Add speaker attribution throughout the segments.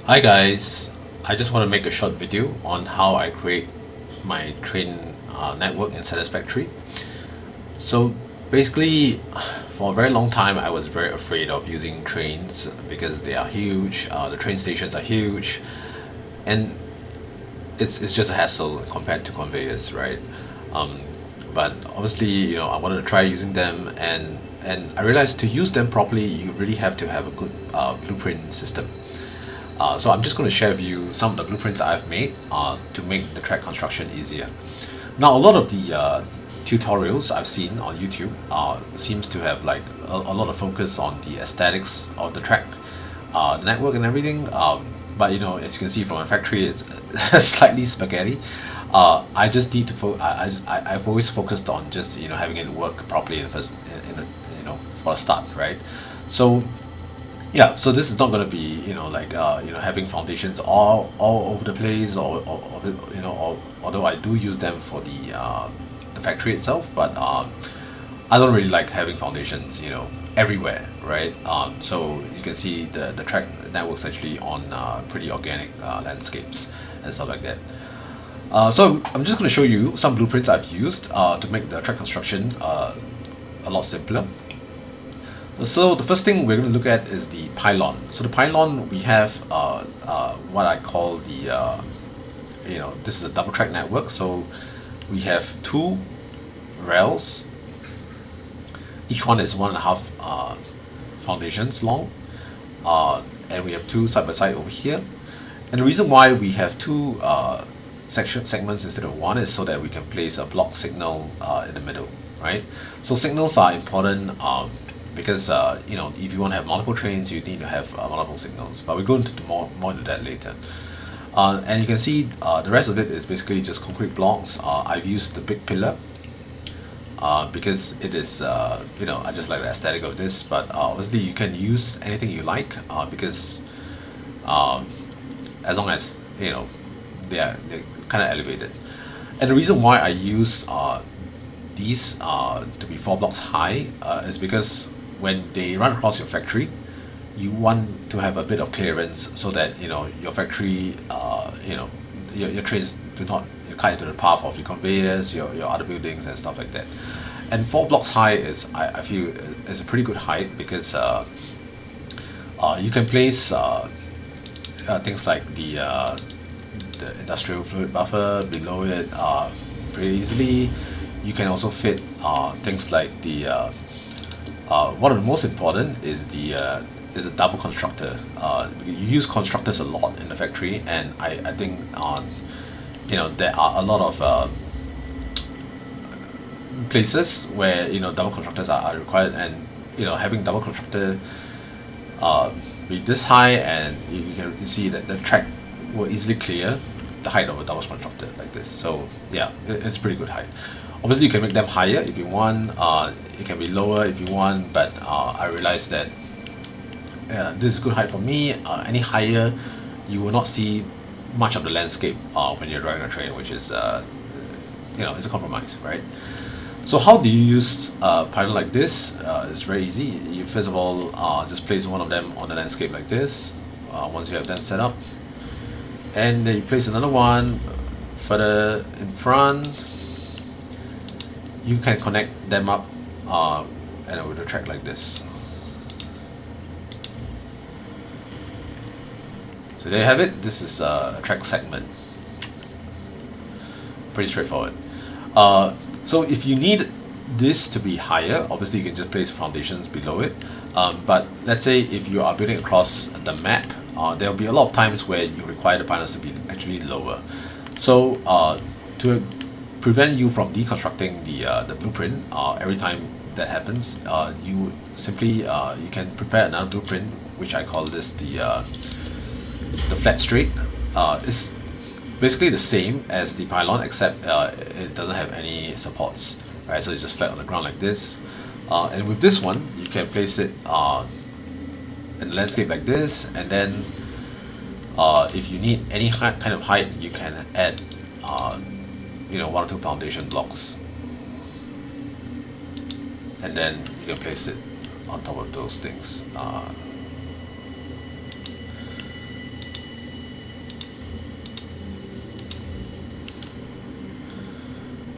Speaker 1: Hi guys, I just want to make a short video on how I create my train network in Satisfactory. So basically, for a very long time I was very afraid of using trains because they are huge, the train stations are huge, and it's just a hassle compared to conveyors, right? Um, but obviously, I wanted to try using them, and I realized to use them properly, you really have to have a good blueprint system. So I'm just going to share with you some of the blueprints I've made to make the track construction easier. Now, a lot of the tutorials I've seen on YouTube seems to have like a lot of focus on the aesthetics of the track, the network and everything. But as you can see from my factory, it's slightly spaghetti. I just need to I've always focused on just having it work properly in first for a start, right? So yeah, so this is not going to be like having foundations all over the place, or although I do use them for the factory itself, but I don't really like having foundations everywhere, right? So you can see the track networks actually on pretty organic landscapes and stuff like that. So I'm just going to show you some blueprints I've used to make the track construction a lot simpler. So the first thing we're going to look at is the pylon. So the pylon, we have what I call the this is a double track network. So we have two rails. Each one is 1.5 foundations long, and we have two side by side over here. And the reason why we have two segments instead of one is so that we can place a block signal in the middle, right? So signals are important because if you want to have multiple trains, you need to have multiple signals. But we go into more into that later. And you can see the rest of it is basically just concrete blocks. I've used the big pillar because it is I just like the aesthetic of this. But obviously you can use anything you like because as long as they're kind of elevated. And the reason why I use these to be 4 blocks high is because when they run across your factory, you want to have a bit of clearance so that your factory, your trains do not cut into the path of your conveyors, your other buildings and stuff like that. And 4 blocks high is I feel is a pretty good height because you can place things like the industrial fluid buffer below it pretty easily. You can also fit things like the one of the most important is a double constructor. You use constructors a lot in the factory, and I think there are a lot of places where double constructors are required, and having double constructor be this high, and you can see that the track will easily clear the height of a double constructor like this. So yeah, it's pretty good height. Obviously you can make them higher if you want, it can be lower if you want, but I realized that this is good height for me. Any higher, you will not see much of the landscape when you're driving a train, which is it's a compromise, right? So how do you use a pylon like this? It's very easy. You first of all just place one of them on the landscape like this. Once you have them set up, and then you place another one further in front. You can connect them up and with a track like this. So there you have it. This is a track segment. Pretty straightforward. So if you need this to be higher, obviously you can just place foundations below it. But let's say if you are building across the map, there will be a lot of times where you require the pylons to be actually lower. So to prevent you from deconstructing the blueprint every time that happens, you simply you can prepare another blueprint, which I call this the flat straight. It's basically the same as the pylon, except it doesn't have any supports, right? So it's just flat on the ground like this. And with this one, you can place it in the landscape like this, and then if you need any kind of height, you can add 1 or 2 foundation blocks, and then you can place it on top of those things.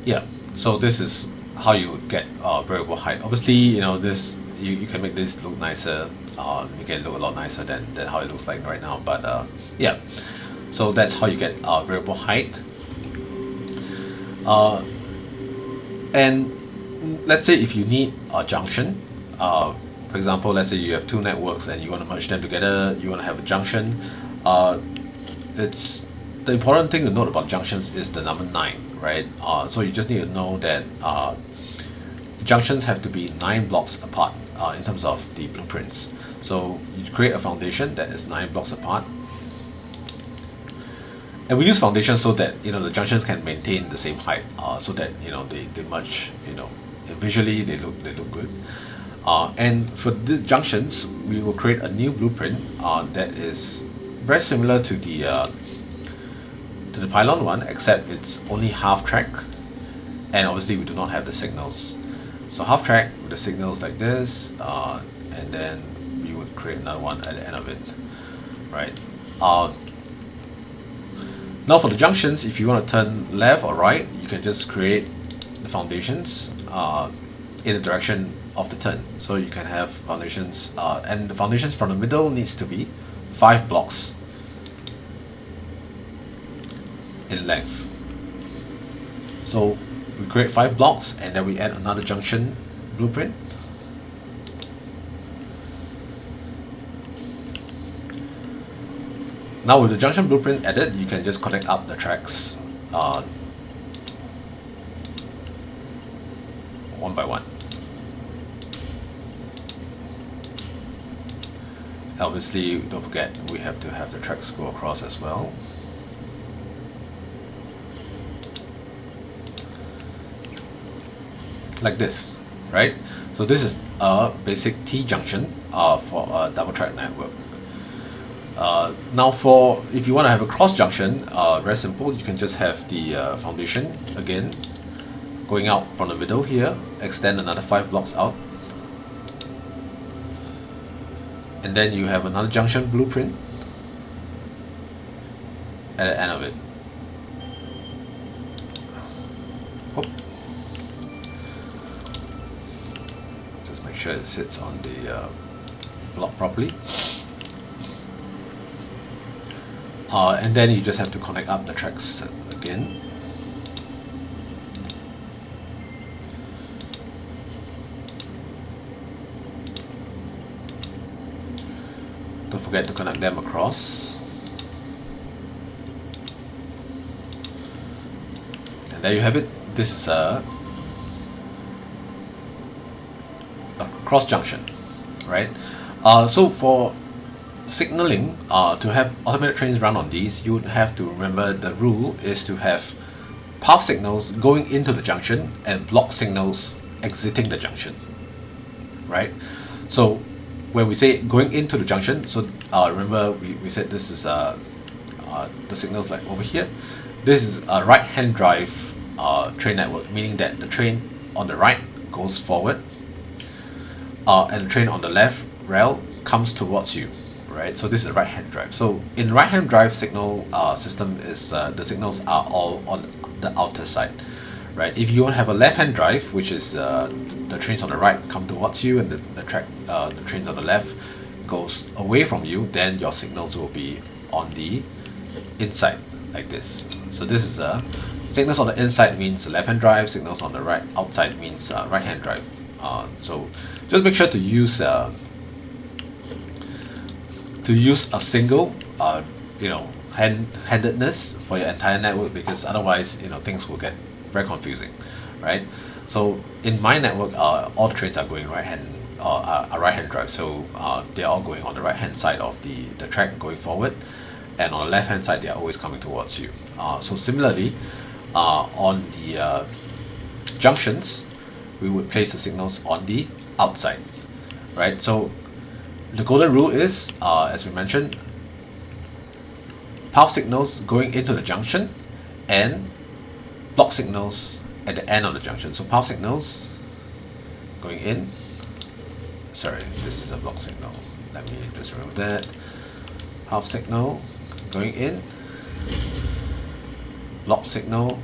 Speaker 1: Yeah, so this is how you would get variable height. Obviously, this you can make this look nicer. Make it look a lot nicer than how it looks like right now. But yeah, so that's how you get variable height. And let's say if you need a junction, for example, let's say you have two networks and you want to merge them together, you want to have a junction. It's the important thing to note about junctions is the number 9, right? So you just need to know that junctions have to be 9 blocks apart in terms of the blueprints. So you create a foundation that is 9 blocks apart. And we use foundation so that the junctions can maintain the same height, so that they merge. Visually they look good. And for the junctions, we will create a new blueprint that is very similar to the pylon one, except it's only half track, and obviously we do not have the signals. So half track with the signals like this, and then we would create another one at the end of it, right? Now for the junctions, if you want to turn left or right, you can just create the foundations in the direction of the turn. So you can have foundations, and the foundations from the middle needs to be 5 blocks in length. So we create 5 blocks and then we add another junction blueprint. Now with the junction blueprint added, you can just connect up the tracks one by one. Obviously, don't forget we have to have the tracks go across as well. Like this, right? So this is a basic T-junction for a double track network. Now if you want to have a cross junction, very simple, you can just have the foundation again going out from the middle here, extend another 5 blocks out, and then you have another junction blueprint at the end of it. Oop. Just make sure it sits on the block properly. And then you just have to connect up the tracks again. Don't forget to connect them across. And there you have it. This is a cross junction, right? So for signaling, to have automated trains run on these, you would have to remember the rule is to have path signals going into the junction and block signals exiting the junction, right? So when we say going into the junction, so remember we said this is the signals like over here. This is a right-hand drive train network, meaning that the train on the right goes forward, and the train on the left rail comes towards you. Right, so this is a right-hand drive. So in right-hand drive signal system is the signals are all on the outer side, right? If you want to have a left-hand drive, which is the trains on the right come towards you and the trains on the left goes away from you, then your signals will be on the inside like this. So this is signals on the inside means left-hand drive, signals on the right outside means right-hand drive. So just make sure to use a single handedness for your entire network, because otherwise things will get very confusing, right? So in my network, all the trains are going right-hand drive, so they're all going on the right-hand side of the track going forward, and on the left-hand side they are always coming towards you. So similarly, on the junctions, we would place the signals on the outside, right? So the golden rule is, as we mentioned, path signals going into the junction and block signals at the end of the junction. So path signals going in, sorry, this is a block signal, let me just remove that. Path signal going in, block signal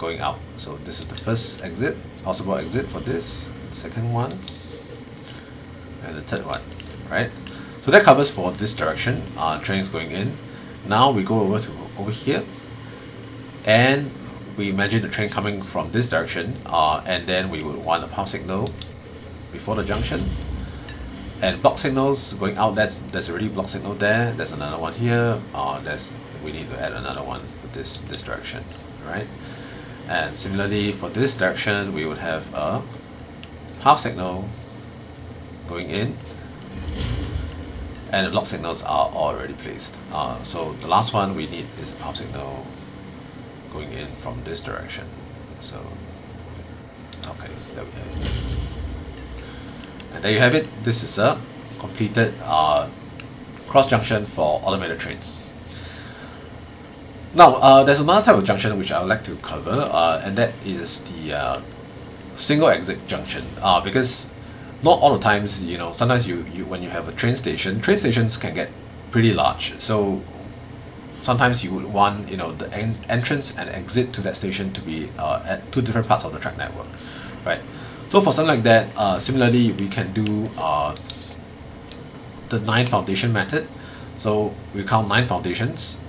Speaker 1: going out. So this is the first exit, possible exit for this, second one, and the third one, right? So that covers for this direction. Train is going in. Now we go over here, and we imagine the train coming from this direction, and then we would want a power signal before the junction. And block signals going out, there's already block signal there. There's another one here. We need to add another one for this direction, right? And similarly for this direction, we would have a half signal going in, and the block signals are already placed. So the last one we need is a half signal going in from this direction. So okay, there we have it. And there you have it. This is a completed cross junction for automated trains. Now, there's another type of junction which I would like to cover, and that is the single exit junction. Because not all the times, sometimes you when you have a train stations can get pretty large. So sometimes you would want the entrance and exit to that station to be at two different parts of the track network, right? So for something like that, similarly we can do the 9 foundation method. So we count 9 foundations,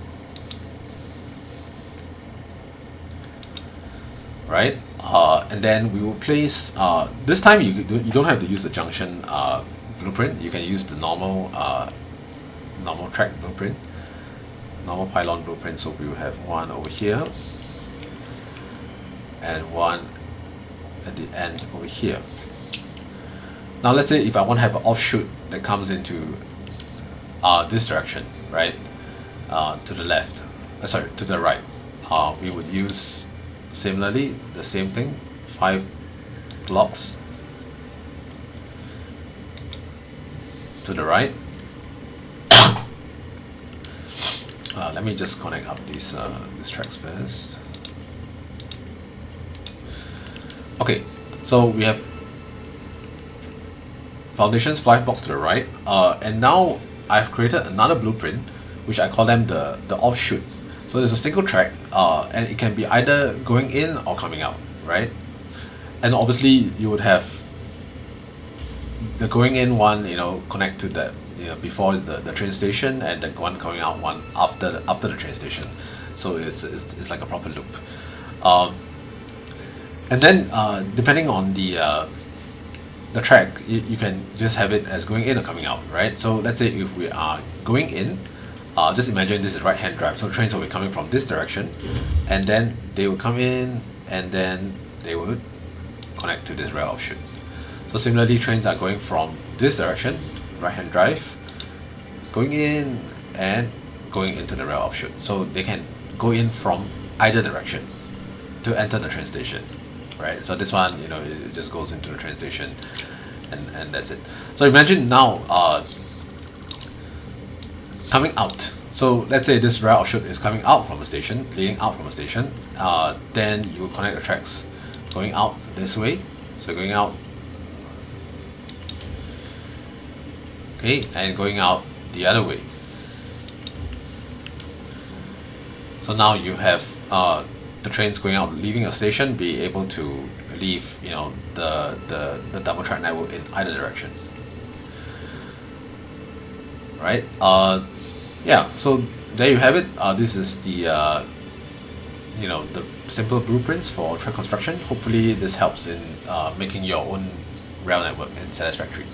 Speaker 1: right? And then we will place, this time you don't have to use the junction blueprint. You can use the normal track blueprint, normal pylon blueprint. So we will have one over here and one at the end over here. Now let's say if I want to have an offshoot that comes into this direction, right, to the left, sorry, to the right, we would use similarly the same thing, 5 blocks to the right. Let me just connect up these tracks first. Okay, so we have foundations, 5 blocks to the right, and now I've created another blueprint which I call them the offshoot. So there's a single track, and it can be either going in or coming out, right? And obviously you would have the going in one, connect to the before the train station, and the one coming out one after the train station. So it's like a proper loop. And then depending on the track, you can just have it as going in or coming out, right? So let's say if we are going in, just imagine this is right hand drive, so trains will be coming from this direction, and then they will come in, and then they would connect to this rail offshoot. So similarly, trains are going from this direction, right hand drive, going in and going into the rail offshoot. So they can go in from either direction to enter the train station, right? So this one, it just goes into the train station, and that's it. So imagine now coming out. So let's say this rail offshoot is coming out from a station, leading out from a station. Then you will connect the tracks going out this way. So going out, okay, and going out the other way. So now you have the trains going out, leaving a station, be able to leave, the double track network in either direction, right? Yeah, so there you have it. This is the the simple blueprints for track construction. Hopefully this helps in making your own rail network in Satisfactory.